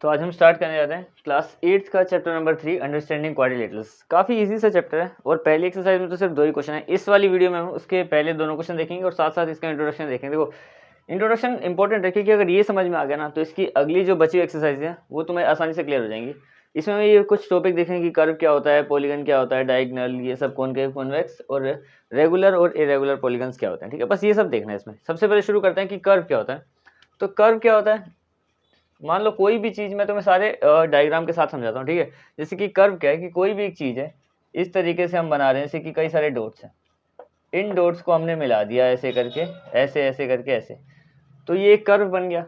तो आज हम स्टार्ट करने जाते हैं क्लास 8 का चैप्टर नंबर 3 अंडरस्टैंडिंग क्वाड्रिलेटरल्स। काफ़ी इजी सा चैप्टर है और पहली एक्सरसाइज में तो सिर्फ 2 ही क्वेश्चन है। इस वाली वीडियो में हम उसके पहले दोनों क्वेश्चन देखेंगे और साथ साथ इसका इंट्रोडक्शन देखेंगे। देखो इंट्रोडक्शन इंपॉर्टेंट है क्योंकि अगर ये समझ में आ गया ना तो इसकी अगली जो बची एक्सरसाइज है वो तुम्हें आसानी से क्लियर हो जाएंगी। इसमें ये कुछ टॉपिक देखेंगे कि कर्व क्या होता है, पॉलीगन क्या होता है, डायगोनल, ये सब कॉनकेव, कॉन्वेक्स और रेगुलर और इरेगुलर पॉलीगन्स क्या होते हैं। ठीक है, बस ये सब देखना है इसमें। सबसे पहले शुरू करते हैं कि कर्व क्या होता है। तो कर्व क्या होता है, मान लो कोई भी चीज़, मैं तुम्हें सारे डायग्राम के साथ समझाता हूँ। ठीक है, जैसे कि कर्व क्या है कि कोई भी एक चीज़ है, इस तरीके से हम बना रहे हैं जैसे कि कई सारे डॉट्स हैं, इन डॉट्स को हमने मिला दिया ऐसे करके, ऐसे ऐसे करके ऐसे, तो ये एक कर्व बन गया।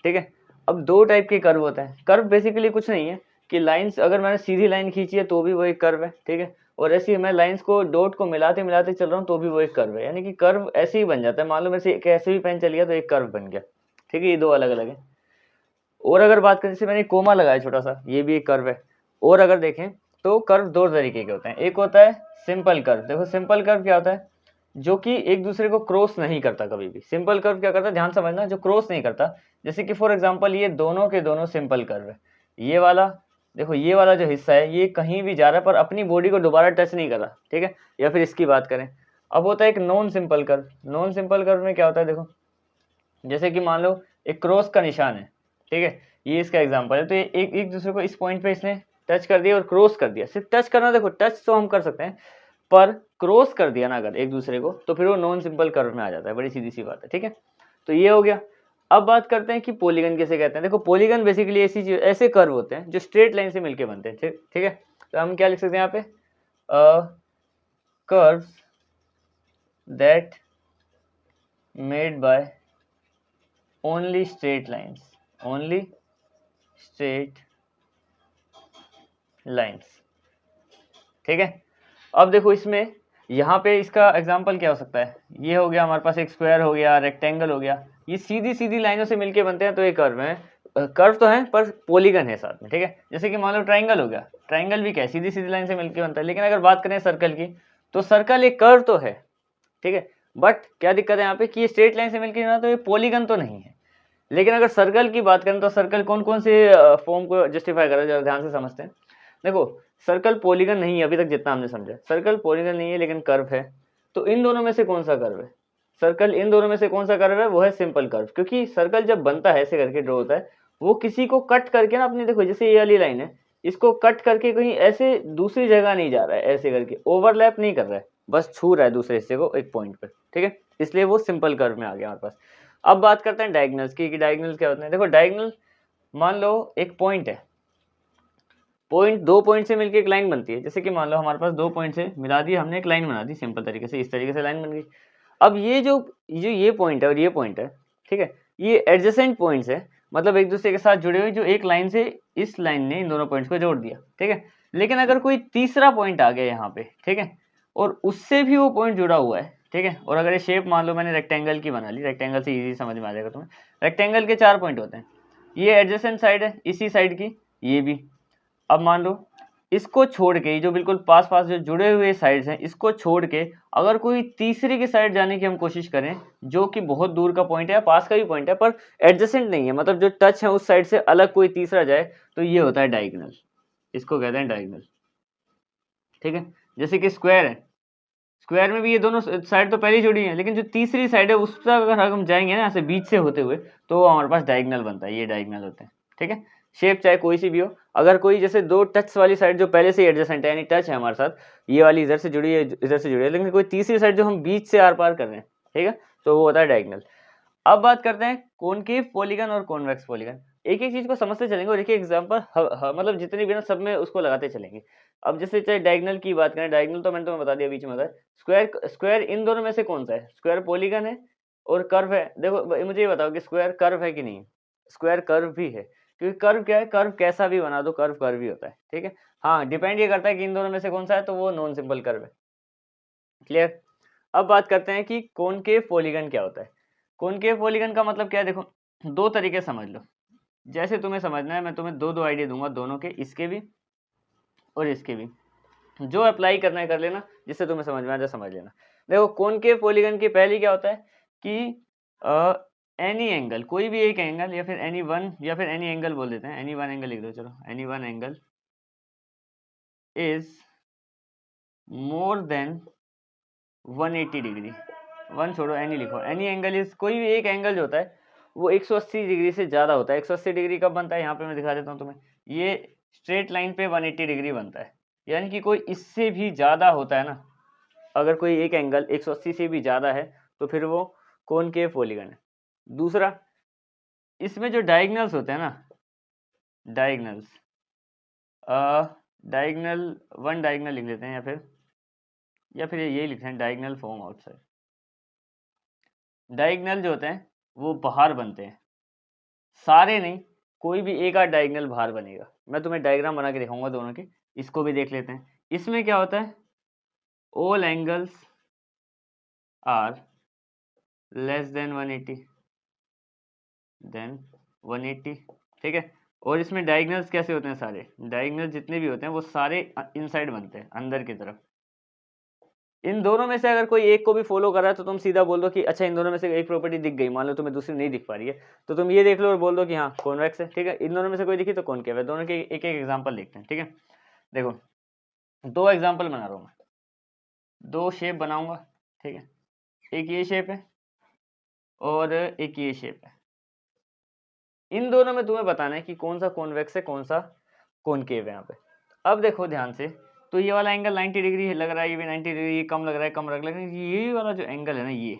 ठीक है, अब दो टाइप के कर्व होते हैं। कर्व बेसिकली कुछ नहीं है कि लाइंस, अगर मैंने सीधी लाइन खींची है तो भी वो एक कर्व है। ठीक है, और ऐसे मैं लाइंस को डॉट को मिलाते मिलाते चल रहा हूँ तो भी वो एक कर्व है। यानी कि कर्व ऐसे ही बन जाता है। मान लो मेरे से एक ऐसे भी पेन चल गया तो एक कर्व बन गया। ठीक है, ये दो अलग अलग है। और अगर बात करें, जैसे मैंने कोमा लगाया छोटा सा, ये भी एक कर्व है। और अगर देखें तो कर्व दो तरीके के होते हैं। एक होता है सिंपल कर्व। देखो सिंपल कर्व क्या होता है, जो कि एक दूसरे को क्रॉस नहीं करता कभी भी। सिंपल कर्व क्या करता है, ध्यान समझना, जो क्रॉस नहीं करता। जैसे कि फॉर एग्जांपल ये दोनों के दोनों सिंपल कर्व है। ये वाला देखो, ये वाला जो हिस्सा है ये कहीं भी जा रहा है पर अपनी बॉडी को दोबारा टच नहीं कर रहा। ठीक है, या फिर इसकी बात करें, अब होता है एक non simple curve. Non simple curve में क्या होता है, देखो जैसे कि मान लो एक क्रॉस का निशान है। ठीक है, ये इसका एग्जांपल है। तो ये एक एक दूसरे को इस पॉइंट पे इसने टच कर दिया और क्रॉस कर दिया। सिर्फ टच करना, देखो टच तो हम कर सकते हैं पर क्रॉस कर दिया ना अगर एक दूसरे को, तो फिर वो नॉन सिंपल कर्व में आ जाता है। बड़ी सीधी सी बात है। ठीक है, तो ये हो गया। अब बात करते हैं कि पॉलीगन कैसे कहते हैं। देखो पॉलीगन बेसिकली ऐसी चीज, ऐसे कर्व होते हैं जो स्ट्रेट लाइन से मिलके बनते हैं। ठीक है, तो हम क्या लिख सकते हैं यहाँ पे, curves that made by only straight lines, only straight lines. ठीक है, अब देखो इसमें यहाँ पे इसका एग्जांपल क्या हो सकता है। ये हो गया हमारे पास, एक स्क्वायर हो गया, रेक्टेंगल हो गया, ये सीधी सीधी लाइनों से मिलके बनते हैं तो ये कर्व है। कर्व तो है पर पॉलीगन है साथ में। ठीक है, जैसे कि मान लो ट्राइंगल हो गया, ट्राइंगल भी क्या है, सीधी सीधी लाइन से मिलके बनता है। लेकिन अगर बात करें सर्कल की, तो सर्कल एक कर्व तो है। ठीक है, बट क्या दिक्कत है यहाँ पे कि ये स्ट्रेट लाइन से मिलके ना, तो ये पॉलीगन तो नहीं है। लेकिन अगर सर्कल की बात करें तो सर्कल कौन कौन से फॉर्म को जस्टिफाई कर रहा है, जरा ध्यान से समझते हैं। देखो सर्कल पॉलीगन नहीं है, अभी तक जितना हमने समझा, सर्कल पॉलीगन नहीं है लेकिन कर्व है। तो इन दोनों में से कौन सा कर्व है, सर्कल इन दोनों में से कौन सा कर्व है, वो है सिंपल कर्व। क्योंकि सर्कल जब बनता है ऐसे करके ड्रॉ होता है, वो किसी को कट करके ना अपनी, देखो जैसे ये वाली लाइन है, इसको कट करके कहीं ऐसे दूसरी जगह नहीं जा रहा है, ऐसे करके ओवरलैप नहीं कर रहा है, बस छू रहा है दूसरे हिस्से को एक पॉइंट पर। ठीक है, इसलिए वो सिंपल कर्व में आ गया हमारे पास। अब बात करते हैं डायगोनल्स की, डायगोनल्स क्या होते हैं। देखो डायगोनल, मान लो एक पॉइंट है, पॉइंट, दो पॉइंट से मिलकर एक लाइन बनती है। जैसे कि मान लो हमारे पास दो पॉइंट से मिला दी हमने, एक लाइन बना दी सिंपल तरीके से, इस तरीके से लाइन बन गई। अब ये जो ये पॉइंट है और ये पॉइंट है, ठीक है, ये एडजेसेंट पॉइंट्स है, मतलब एक दूसरे के साथ जुड़े हुए, जो एक लाइन से इस लाइन ने इन दोनों पॉइंट्स को जोड़ दिया। ठीक है, लेकिन अगर कोई तीसरा पॉइंट आ गया यहाँ पे, ठीक है, और उससे भी वो पॉइंट जुड़ा हुआ है, ठीक है, और अगर ये शेप मान लो मैंने रेक्टेंगल की बना ली, रेक्टेंगल से इजी समझ में आ जाएगा तुम्हें। रेक्टेंगल के 4 पॉइंट होते हैं, ये एडजेसेंट साइड है इसी साइड की, ये भी। अब मान लो इसको छोड़ के, जो बिल्कुल पास पास जो जुड़े हुए साइड्स हैं, इसको छोड़ के अगर कोई तीसरी की साइड जाने की हम कोशिश करें, जो कि बहुत दूर का पॉइंट है, पास का भी पॉइंट है पर एडजेसेंट नहीं है, मतलब जो टच है उस साइड से अलग कोई तीसरा जाए, तो ये होता है डायगोनल। इसको कहते हैं डायगोनल। ठीक है, जैसे कि स्क्वायर है, स्क्वायर में भी ये दोनों साइड तो पहले ही जुड़ी है, लेकिन जो तीसरी साइड है उस पर अगर हम जाएंगे ना ऐसे बीच से होते हुए, तो हमारे पास डायगोनल बनता है। ये डायगोनल होते हैं। ठीक है, शेप चाहे कोई सी भी हो, अगर कोई जैसे दो टच वाली साइड जो पहले से एडजेसेंट है, यानी टच है हमारे साथ, ये वाली इधर से जुड़ी है, इधर से जुड़ी है, लेकिन कोई तीसरी साइड जो हम बीच से आर पार कर रहे हैं, ठीक है, तो वो होता है डायगोनल। अब बात करते हैं कॉनकेव पॉलीगन और कॉन्वेक्स पॉलीगन। एक एक चीज को समझते चलेंगे और एक एक एग्जांपल मतलब जितनी भी ना, सब में उसको लगाते चलेंगे। अब जैसे चाहे डायगोनल की बात करें, डायगोनल तो मैंने तुम्हें बता दिया बीच में होता है। स्क्वायर, स्क्वायर इन दोनों में से कौन सा है, स्क्वायर पॉलीगन है और कर्व है। देखो मुझे ये बताओ कि स्क्वायर कर्व है कि नहीं, स्क्वायर कर्व भी है, क्योंकि कर्व क्या है, कर्व कैसा भी बना दो कर्व कर्व ही होता है। ठीक है, हाँ डिपेंड ये करता है कि इन दोनों में से कौन सा है, तो वो नॉन सिंपल कर्व है। क्लियर। अब बात करते हैं कि कॉनकेव पॉलीगन क्या होता है। कॉनकेव पॉलीगन का मतलब क्या है, देखो दो तरीके समझ लो, जैसे तुम्हें समझना है। मैं तुम्हें दो दो आइडिया दूंगा, दोनों के, इसके भी और इसके भी, जो अप्लाई करना है कर लेना, जिससे तुम्हें समझ में आ जाए समझ लेना। देखो कॉनकेव पॉलीगन की पहली क्या होता है कि एनी एंगल, कोई भी एक एंगल या फिर एनी वन, या फिर एनी एंगल बोल देते हैं, एनी वन एंगल लिख दो, चलो any one angle is more than 180 degree, one छोड़ो एनी लिखो, एनी एंगल इज, कोई भी एक एंगल जो होता है वो 180 डिग्री से ज़्यादा होता है। 180 डिग्री कब बनता है, यहाँ पे मैं दिखा देता हूँ तुम्हें, ये स्ट्रेट लाइन पे 180 डिग्री बनता है, यानी कि कोई इससे भी ज़्यादा होता है ना, अगर कोई एक एंगल 180 से भी ज़्यादा है तो फिर वो कॉनकेव पॉलीगन है। दूसरा, इसमें जो डायगनल्स होते हैं ना, डायगनल्स, डायगनल, वन डायगनल लिख लेते हैं, या फिर यही लिखते हैं डायगनल फॉर्म आउटसाइड। डायगनल जो होते हैं वो बाहर बनते हैं, सारे नहीं, कोई भी एक आध डायगनल बाहर बनेगा। मैं तुम्हें डायग्राम बना के दिखाऊंगा दोनों के, इसको भी देख लेते हैं। इसमें क्या होता है, all angles are less than 180, than 180, ठीक है। और इसमें डायगनल्स कैसे होते हैं, सारे डायगनल जितने भी होते हैं वो सारे इनसाइड बनते हैं, अंदर की तरफ। इन दोनों में से अगर कोई एक को भी फॉलो कर रहा है तो तुम सीधा बोल दो कि अच्छा इन दोनों में से एक प्रॉपर्टी दिख गई, मान लो तुम्हें दूसरी नहीं दिख पा रही है तो तुम ये देख लो और बोल दो कि हाँ कॉन्वेक्स है, ठीक है। इन दोनों में से कोई दिखी तो कॉनकेव है। दोनों के एक एक एग्जाम्पल देखते हैं, ठीक है। देखो, दो एग्जाम्पल बना रहा हूँ मैं, दो शेप बनाऊंगा, ठीक है। एक ये शेप है और एक ये शेप है। इन दोनों में तुम्हें बताना है कि कौन सा कॉन्वेक्स है कौन सा कॉनकेव है यहाँ पे। अब देखो ध्यान से, तो ये वाला एंगल 90 डिग्री लग रहा है, ये भी 90 डिग्री, ये कम लग रहा है, कम लग रहा है, ये वाला जो एंगल है ना, ये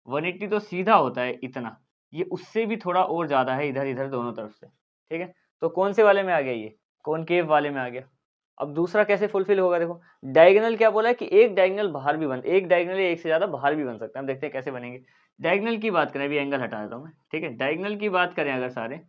180 तो सीधा होता है इतना, ये उससे भी थोड़ा और ज़्यादा है इधर इधर दोनों तरफ से, ठीक है। तो कौन से वाले में आ गया, ये कॉनकेव वाले में आ गया। अब दूसरा कैसे फुलफिल होगा, देखो डायगोनल क्या बोला है कि एक डायगोनल बाहर भी बन, एक डायगोनल एक से ज़्यादा बाहर भी बन सकता है। हम देखते हैं कैसे बनेंगे। डायगोनल की बात करें, अभी एंगल हटा देता हूँ मैं, ठीक है। डायगोनल की बात करें अगर सारे,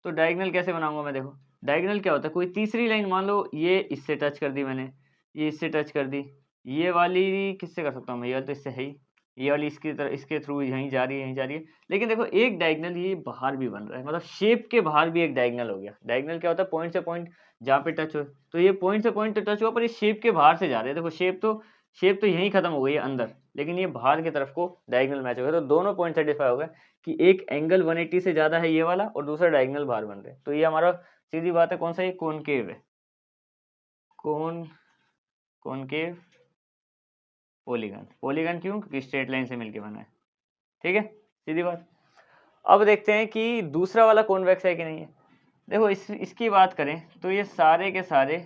तो डायगोनल कैसे बनाऊंगा मैं, देखो डायगोनल क्या होता है, कोई तीसरी लाइन मान लो ये इससे टच कर दी मैंने, ये इससे टच कर दी, ये वाली किससे कर सकता हूँ मैं, ये वाली तो इससे है ही, ये वाली इसकी तरह इसके थ्रू यहीं जा रही है, यहीं जा रही है। लेकिन देखो एक डायगोनल ये बाहर भी बन रहा है, मतलब शेप के बाहर भी एक डायगोनल हो गया। डायगोनल क्या होता है, पॉइंट से पॉइंट जहाँ पे टच हो, तो ये पॉइंट से पॉइंट तो टच हुआ पर ये शेप के बाहर से जा रहे हैं। देखो शेप तो यहीं खत्म हो गई है अंदर, लेकिन ये बाहर की तरफ को डायगोनल मैच हो गया, तो दोनों पॉइंट सेटिस्फाई हो गए कि एक एंगल 180 से ज्यादा है ये वाला और दूसरा डायगोनल बाहर बन रहे हैं। तो ये हमारा सीधी बात है, कौन सा, ये कॉनकेव है, कॉनकेव पॉलीगन। पॉलीगन क्यों, क्योंकि स्ट्रेट लाइन से मिलके बना है, ठीक है, सीधी बात। अब देखते हैं कि दूसरा वाला कॉन्वेक्स है कि नहीं है। देखो इसकी बात करें तो ये सारे के सारे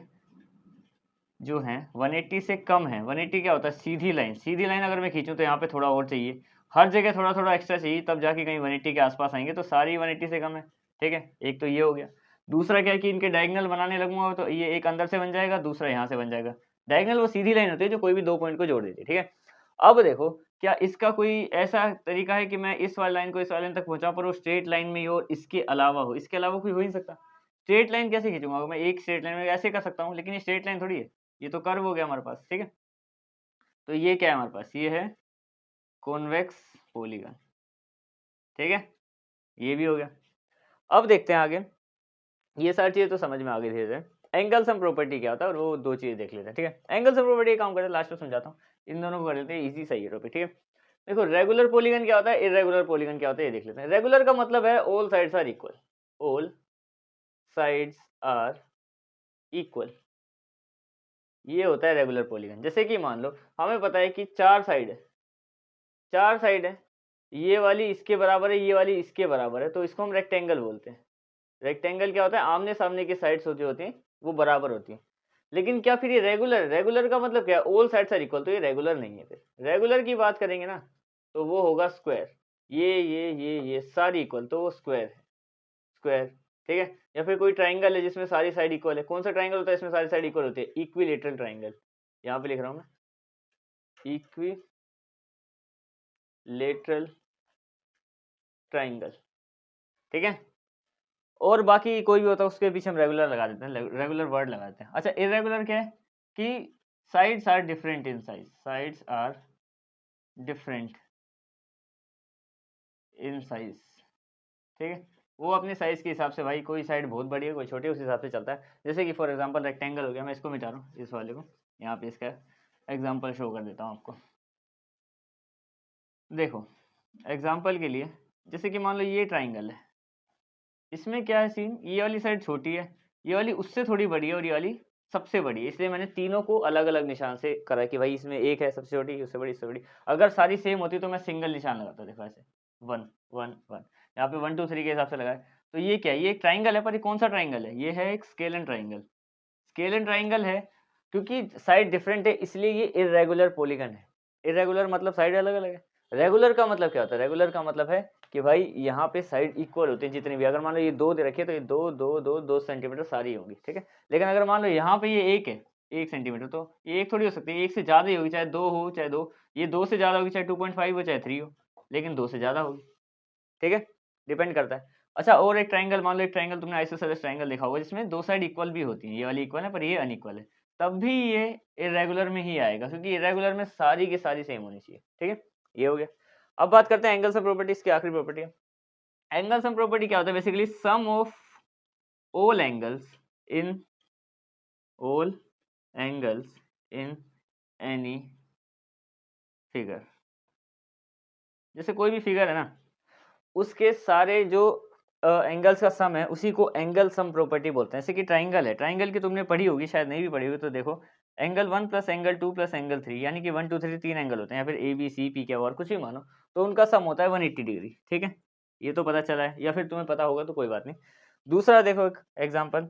जो हैं 180 से कम है। 180 क्या होता है, सीधी लाइन। सीधी लाइन अगर मैं खींचूं तो यहाँ पे थोड़ा और चाहिए, हर जगह थोड़ा थोड़ा एक्स्ट्रा चाहिए, तब जाके कहीं 180 के आसपास आएंगे, तो सारी 180 से कम है, ठीक है। एक तो ये हो गया। दूसरा क्या है कि इनके डायगोनल बनाने लगूंगा तो ये एक अंदर से बन जाएगा, दूसरा यहाँ से बन जाएगा। डायगोनल वो सीधी लाइन होती है जो कोई भी दो पॉइंट को जोड़ देती है, ठीक है। अब देखो क्या इसका कोई ऐसा तरीका है कि मैं इस वाली लाइन को इस वाली लाइन तक पहुंचा पर वो स्ट्रेट लाइन में ही हो, इसके अलावा हो, इसके अलावा कोई हो ही नहीं सकता। स्ट्रेट लाइन कैसे खींचूंगा मैं, एक स्ट्रेट लाइन में ऐसे कर सकता हूँ, लेकिन ये स्ट्रेट लाइन थोड़ी है, ये तो कर्व हो गया हमारे पास, ठीक है। तो ये क्या है हमारे पास, ये है कॉन्वेक्स पॉलीगन, ठीक है, ये भी हो गया। अब देखते हैं आगे, ये सारी चीजें तो समझ में आ गई धीरे धीरे। एंगल सम प्रॉपर्टी क्या होता है और वो दो चीजें देख लेते हैं, ठीक है। एंगल सम प्रॉपर्टी काम करते हैं, लास्ट में समझाता हूँ, इन दोनों को कर लेते हैं, इजी सही है टॉपिक, ठीक है। देखो रेगुलर पॉलीगन क्या होता है, इरेगुलर पॉलीगन क्या होता है, ये देख लेते हैं। रेगुलर का मतलब है all sides are equal, all sides are equal, ये होता है रेगुलर पॉलीगन। जैसे कि मान लो हमें पता है कि चार साइड है, चार साइड है, ये वाली इसके बराबर है, ये वाली इसके बराबर है, तो इसको हम रेक्टेंगल बोलते हैं। रेक्टेंगल क्या होता है, आमने सामने की साइड्स होती होती हैं वो बराबर होती हैं। लेकिन क्या फिर ये रेगुलर, रेगुलर का मतलब क्या है, ऑल साइड्स आर इक्वल, तो ये रेगुलर नहीं है। फिर रेगुलर की बात करेंगे ना तो वो होगा स्क्वायर, ये सारी इक्वल, तो वो स्क्वायर है, स्क्वायर, ठीक है। या फिर कोई ट्राइंगल है जिसमें सारी साइड इक्वल है, कौन सा ट्राइंगल होता है इसमें सारी साइड इक्वल होती है, इक्विलेटरल ट्राइंगल, यहाँ पे लिख रहा हूँ मैं, इक्विलेटरल ट्राइंगल, ठीक है। और बाकी कोई भी होता है उसके पीछे हम रेगुलर लगा देते हैं, रेगुलर वर्ड लगा देते हैं। अच्छा इरेगुलर क्या है कि sides are different in size, sides are different in size, ठीक है। वो अपने साइज के हिसाब से, भाई कोई साइड बहुत बड़ी है कोई छोटी है, उस हिसाब से चलता है। जैसे कि फॉर एग्जांपल रेक्टेंगल हो गया, मैं इसको मिटा रहा हूँ इस वाले को, यहाँ पे इसका एग्जांपल शो कर देता हूँ आपको। देखो एग्जांपल के लिए जैसे कि मान लो ये ट्राइंगल है, इसमें क्या है सीन, ये वाली साइड छोटी है, ये वाली उससे थोड़ी बड़ी है और ये वाली सबसे बड़ी है, इसलिए मैंने तीनों को अलग अलग निशान से करा कि भाई इसमें एक है सबसे छोटी, उससे बड़ी, इससे बड़ी। अगर सारी सेम होती तो मैं सिंगल निशान लगाता, देखो ऐसे 1 1 1, यहाँ पे 1 2 3 के हिसाब से लगाए। तो ये क्या है, ये एक ट्राइंगल है, पर ये कौन सा ट्राइंगल है, ये है एक scale and triangle. Scale and triangle है क्योंकि साइड डिफरेंट है, इसलिए ये इरेगुलर पॉलीगन है। इरेगुलर मतलब साइड अलग अलग है। रेगुलर का मतलब क्या होता है, रेगुलर का मतलब है कि भाई यहाँ पे साइड इक्वल होती है जितनी भी, अगर मान लो ये 2 दे रखी है तो ये 2 सेंटीमीटर सारी होगी, ठीक है। लेकिन अगर मान लो यहाँ पे ये 1 है, 1 सेंटीमीटर, तो ये 1 थोड़ी हो सकती है, 1 से ज़्यादा ही होगी, चाहे 2 हो चाहे 2, ये 2 से ज़्यादा होगी, चाहे 2.5 हो चाहे 3 हो, लेकिन 2 से ज़्यादा होगी, ठीक है, डिपेंड करता है। अच्छा, और एक ट्राइंगल मान लो, एक ट्राइंगल तुमने आइसोसेलेस ट्राइंगल देखा होगा जिसमें 2 साइड इक्वल भी होती हैं, ये वाली इक्वल है पर ये अनइक्वल है, तब भी ये इरेगुलर में ही आएगा क्योंकि इरेगुलर में सारी की सारी सेम होनी चाहिए, ठीक है, ये हो गया। अब बात करते हैं एंगल सम प्रॉपर्टीज की, आखिरी प्रॉपर्टी है। एंगल सम प्रॉपर्टी क्या होता है, basically sum of all angles in any figure. जैसे कोई भी फिगर है ना, उसके सारे जो एंगल्स का सम है उसी को एंगल सम प्रॉपर्टी बोलते हैं। जैसे कि ट्राइंगल है, ट्राइंगल की तुमने पढ़ी होगी, शायद नहीं भी पढ़ी होगी, तो देखो angle 1 plus angle 2 plus angle 3, यानी कि 1 2 3 तीन एंगल होते हैं, या फिर ए बी सी पी क्या और कुछ भी मानो, तो उनका सम होता है 180 डिग्री, ठीक है, ये तो पता चला है, या फिर तुम्हें पता होगा तो कोई बात नहीं। दूसरा देखो एक एग्जाम्पल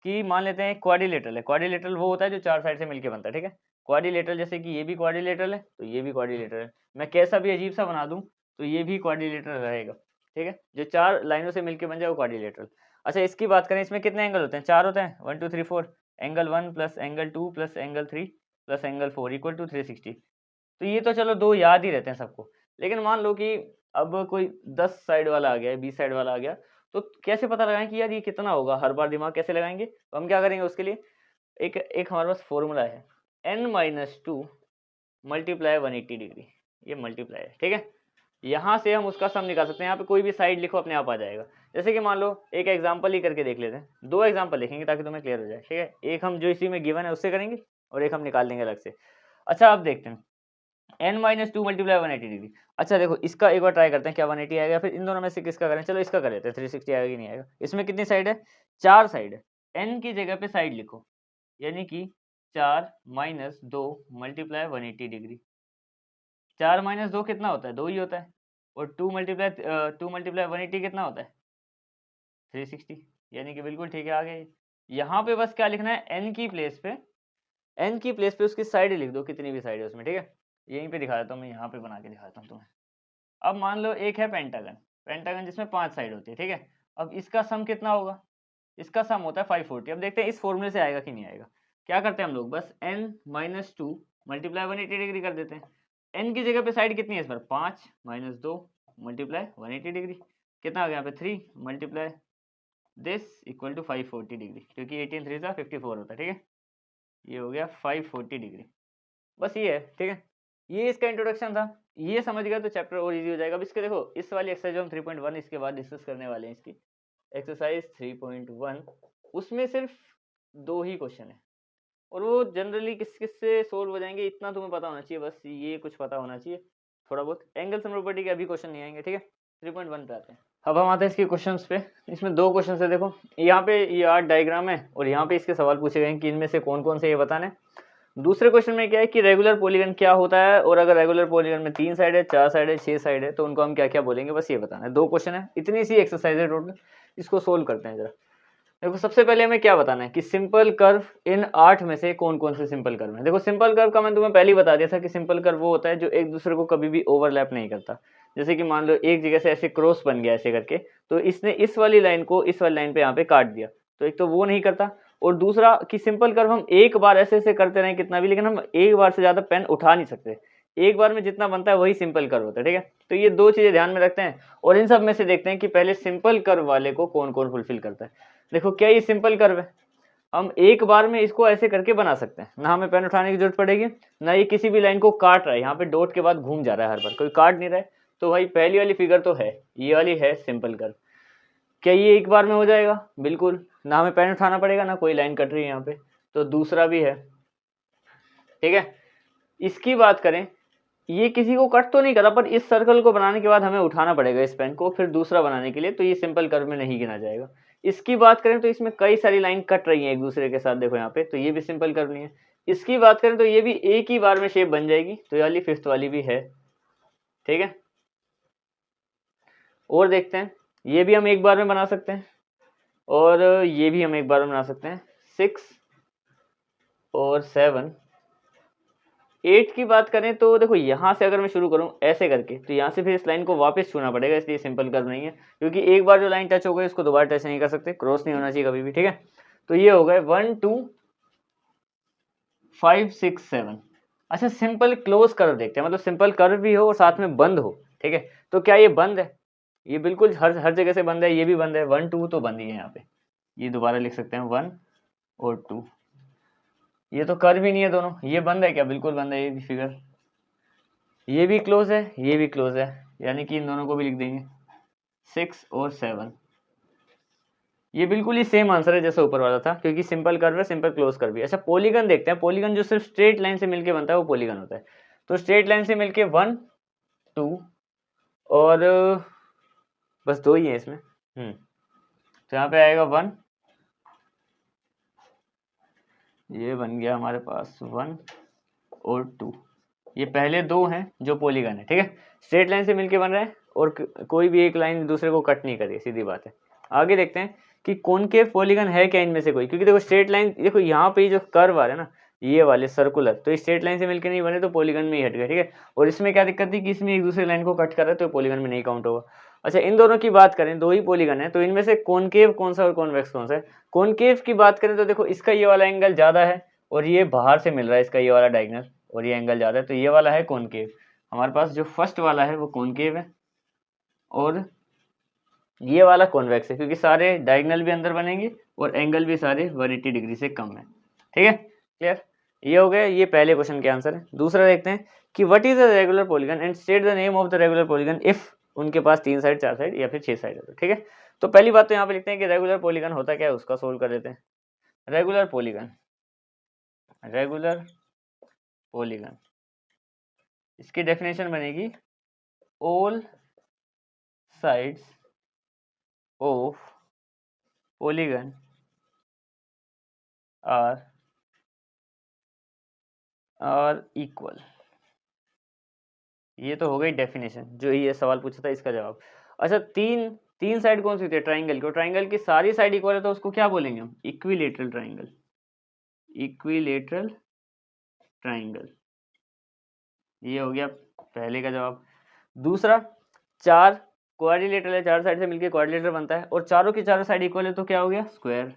कि मान लेते हैं क्वाड्रिलेटरल है, क्वाड्रिलेटरल वो होता है जो 4 साइड से मिलकर बनता है, ठीक है। क्वाड्रिलेटरल जैसे कि ये भी क्वाड्रिलेटरल है तो ये भी क्वाड्रिलेटरल है, मैं कैसा भी अजीब सा बना दूं तो ये भी क्वाड्रिलेटरल रहेगा, ठीक है, जो 4 लाइनों से मिलकर बन जाए वो क्वाड्रिलेटरल। अच्छा, इसकी बात करें, इसमें कितने एंगल होते हैं, 4 होते हैं, 1 2 3 4, angle 1 plus angle 2 plus angle 3 plus angle 4 equal to 360। तो ये तो चलो 2 याद ही रहते हैं सबको, लेकिन मान लो कि अब कोई 10 साइड वाला आ गया, 20 साइड वाला आ गया, तो कैसे पता लगाएं कि यार ये कितना होगा, हर बार दिमाग कैसे लगाएंगे, तो हम क्या करेंगे उसके लिए, एक एक हमारे पास फॉर्मूला है, n-2 मल्टीप्लाई 180 डिग्री, ये मल्टीप्लाई है, ठीक है। यहाँ से हम उसका सम निकाल सकते हैं, यहाँ पे कोई भी साइड लिखो अपने आप आ जाएगा। जैसे कि मान लो एक एग्जांपल ही करके देख लेते हैं, 2 एग्जांपल लिखेंगे ताकि तुम्हें क्लियर हो जाए, ठीक है। एक हम जो इसी में गिवन है उससे करेंगे और एक हम निकाल देंगे अलग से। अच्छा, अब देखते हैं n-2 मल्टीप्लाई 180 डिग्री। अच्छा देखो, इसका एक बार ट्राई करते हैं, क्या 180 आएगा, फिर इन दोनों में से किसका करें, चलो इसका कर लेते हैं, 360 आएगा कि नहीं आएगा। इसमें कितनी साइड है, 4 साइड है, n की जगह पे साइड लिखो, यानी कि 4 माइनस 2 मल्टीप्लाई 180 डिग्री। 4 माइनस 2 कितना होता है, 2 ही होता है, और 2 मल्टीप्लाई 180 कितना होता है, 360, यानी कि बिल्कुल ठीक है, आ गया। यहाँ पे बस क्या लिखना है, n की प्लेस पे उसकी साइड लिख दो, कितनी भी साइड है उसमें, ठीक है। यहीं पे दिखा देता हूँ मैं, यहाँ पे बना के दिखाता हूँ तुम्हें। अब मान लो एक है पेंटागन जिसमें 5 साइड होती है, ठीक है। अब इसका सम कितना होगा, इसका सम होता है 540। अब देखते हैं इस फॉर्मूले से आएगा कि नहीं आएगा। क्या करते हैं हम लोग, बस n-2 मल्टीप्लाई 180 डिग्री कर देते हैं। n की जगह पे साइड कितनी है इस पर, 5 माइनस 2 मल्टीप्लाई 180 डिग्री, कितना आ गया यहाँ पे 3 multiply this equal to 540 degree, क्योंकि 18 3 54 होता है, ठीक है। ये हो गया 540 डिग्री, बस ये है, ठीक है। ये इसका इंट्रोडक्शन था, ये समझ गया तो चैप्टर और इजी हो जाएगा। अब इसके देखो, इस वाली एक्सरसाइज हम 3.1 इसके बाद डिस्कस करने वाले हैं, इसकी एक्सरसाइज 3.1, उसमें सिर्फ 2 ही क्वेश्चन है, और वो जनरली किस किस से सोल्व हो जाएंगे इतना तुम्हें पता होना चाहिए, बस ये कुछ पता होना चाहिए थोड़ा बहुत। एंगल सम प्रॉपर्टी के अभी क्वेश्चन नहीं आएंगे, ठीक है। 3.1 पे आते हैं। अब हम आते हैं इसके क्वेश्चंस पे। इसमें 2 क्वेश्चन है, देखो यहाँ पे ये 8 डायग्राम है और यहाँ पे इसके सवाल पूछे गए हैं कि इनमें से कौन कौन से ये बताने। दूसरे क्वेश्चन में क्या है कि रेगुलर पॉलीगन क्या होता है, और अगर रेगुलर पॉलीगन में 3 साइड है, 4 साइड है, 6 साइड है, तो उनको हम क्या क्या बोलेंगे, बस ये बताना है। 2 क्वेश्चन है, इतनी सी एक्सरसाइज है टोटल, इसको सोल्व करते हैं जरा। देखो सबसे पहले हमें क्या बताना है कि सिंपल कर्व इन 8 में से कौन कौन से सिंपल कर्व है। देखो सिंपल कर्व का मैंने तुम्हें पहले ही बता दिया था कि सिंपल कर्व वो होता है जो एक दूसरे को कभी भी ओवरलैप नहीं करता। जैसे कि मान लो एक जगह से ऐसे क्रॉस बन गया ऐसे करके, तो इसने इस वाली लाइन को इस वाली लाइन पे यहाँ पे काट दिया, तो एक तो वो नहीं करता, और दूसरा कि सिंपल कर्व हम एक बार ऐसे ऐसे करते रहे कितना भी, लेकिन हम एक बार से ज्यादा पेन उठा नहीं सकते। एक बार में जितना बनता है वही सिंपल कर्व होता है, ठीक है। तो ये 2 चीजें ध्यान में रखते हैं, और इन सब में से देखते हैं कि पहले सिंपल कर्व वाले को कौन कौन फुलफिल करता है। देखो क्या ये सिंपल कर्व है, हम एक बार में इसको ऐसे करके बना सकते हैं, ना हमें पेन उठाने की जरूरत पड़ेगी, ना ये किसी भी लाइन को काट रहा है, यहाँ पे डॉट के बाद घूम जा रहा है, हर बार कोई काट नहीं रहा है। तो भाई पहली वाली फिगर तो है, ये वाली है सिंपल कर्व। क्या ये एक बार में हो जाएगा, बिल्कुल, ना हमें पेन उठाना पड़ेगा, ना कोई लाइन कट रही है यहाँ पे। तो दूसरा भी है, ठीक है। इसकी बात करें ये किसी को कट तो नहीं करा, पर इस सर्कल को बनाने के बाद हमें उठाना पड़ेगा इस पेन को फिर दूसरा बनाने के लिए, तो ये सिंपल कर्व में नहीं गिना जाएगा। इसकी बात करें तो इसमें कई सारी लाइन कट रही हैं एक दूसरे के साथ, देखो यहाँ पे, तो ये भी सिंपल कर्व नहीं है। इसकी बात करें तो ये भी एक ही बार में शेप बन जाएगी, तो ये वाली फिफ्थ वाली भी है, ठीक है। और देखते हैं, ये भी हम एक बार में बना सकते हैं और ये भी हम एक बार में बना सकते हैं। 6 और 7, 8 की बात करें तो देखो यहाँ से अगर मैं शुरू करूँ ऐसे करके, तो यहाँ से फिर इस लाइन को वापस छूना पड़ेगा, इसलिए सिंपल कर्व नहीं है, क्योंकि एक बार जो लाइन टच हो गई उसको दोबारा टच नहीं कर सकते, क्रॉस नहीं होना चाहिए कभी भी, ठीक है। तो ये हो गए 1 2 5 6 7। अच्छा, सिंपल क्लोज कर्व देखते हैं, मतलब सिंपल कर्व भी हो और साथ में बंद हो, ठीक है। तो क्या ये बंद है? ये बिल्कुल हर जगह से बंद है, ये भी बंद है, 1 2 तो बंद ही है यहाँ पे, ये दोबारा लिख सकते हैं 1 और 2। ये तो कर्व ही नहीं है दोनों, ये बंद है क्या? बिल्कुल बंद है ये भी फिगर। ये भी क्लोज है, ये भी क्लोज है, यानी कि इन दोनों को भी लिख देंगे 6 और 7। ये बिल्कुल ही सेम आंसर है जैसे ऊपर वाला था, क्योंकि सिंपल कर्व है, सिंपल क्लोज कर्व भी। अच्छा, पॉलीगन देखते हैं। पॉलीगन जो सिर्फ स्ट्रेट लाइन से मिलके बनता है वो पॉलीगन होता है। तो स्ट्रेट लाइन से मिलके 1 2 और बस 2 ही है इसमें, तो यहाँ पे आएगा 1, ये बन गया हमारे पास 1 और 2। ये पहले 2 हैं जो पॉलीगन है, ठीक है, स्ट्रेट लाइन से मिलके बन रहे हैं और कोई भी एक लाइन दूसरे को कट नहीं करी, सीधी बात है। आगे देखते हैं कि कॉनकेव पॉलीगन है क्या इनमें से कोई, क्योंकि देखो स्ट्रेट लाइन, देखो यहाँ पे जो कर्व आ रहे हैं ना ये वाले सर्कुलर, तो स्ट्रेट लाइन से मिलके नहीं बने तो पॉलीगन में ही हट गए, ठीक है। और इसमें क्या दिक्कत थी कि इसमें एक दूसरे लाइन को कट कर रहा है तो पॉलीगन में नहीं काउंट होगा। अच्छा, इन दोनों की बात करें, 2 ही पॉलीगन है, तो इनमें से कॉनकेव कौन सा और कॉन्वेक्स कौन सा है? कॉनकेव की बात करें तो देखो इसका ये वाला एंगल ज्यादा है और ये बाहर से मिल रहा है इसका ये वाला डायगोनल, और ये एंगल ज्यादा है, तो ये वाला है कॉनकेव। हमारे पास जो फर्स्ट वाला है वो कॉनकेव है और ये वाला कॉन्वेक्स है, क्योंकि सारे डायगोनल भी अंदर बनेंगे और एंगल भी सारे 180 डिग्री से कम है, ठीक है, क्लियर। ये हो गया, ये पहले क्वेश्चन के आंसर है। दूसरा देखते हैं कि what is the regular polygon and state the name of the regular polygon if उनके पास 3 साइड, 4 साइड या फिर 6 साइड है, ठीक है। तो पहली बात तो यहाँ पे लिखते हैं कि रेगुलर पॉलीगन होता क्या है, उसका सोल्व कर देते हैं। रेगुलर पॉलीगन, रेगुलर पॉलीगन, इसकी डेफिनेशन बनेगी all sides of polygon are equal. ये तो हो गई डेफिनेशन, जो ये सवाल पूछा था इसका जवाब। अच्छा, तीन साइड कौन सी होती है ट्राइंगल की? ट्राइंगल की सारी साइड इक्वल है तो उसको क्या बोलेंगे हम? Equilateral triangle, equilateral triangle. ये हो गया पहले का जवाब। दूसरा, 4 क्वाड्रिलेटरल है, 4 साइड से मिलकर क्वाड्रिलेटरल बनता है और चारों की चारों साइड इक्वल है तो क्या हो गया? स्क्वायर,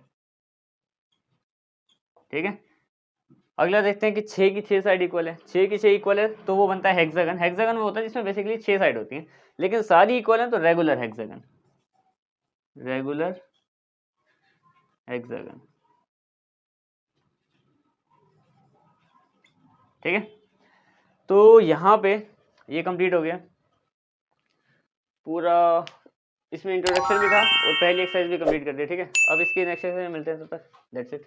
ठीक है। अगला देखते हैं कि 6 की 6 साइड इक्वल है, 6 की 6 इक्वल है तो वो बनता है हेक्सागन। हेक्सागन वो होता है जिसमें बेसिकली 6 साइड होती हैं, लेकिन सारी इक्वल है तो रेगुलर हेक्सागन, रेगुलर हेक्सागन, ठीक है। तो यहाँ पे ये कंप्लीट हो गया पूरा, इसमें इंट्रोडक्शन भी था और पहली एक्सरसाइज भी कंप्लीट कर दी, ठीक है। अब इसकी नेक्स्ट एक्सरसाइज में मिलते हैं, तब तक दैट्स इट।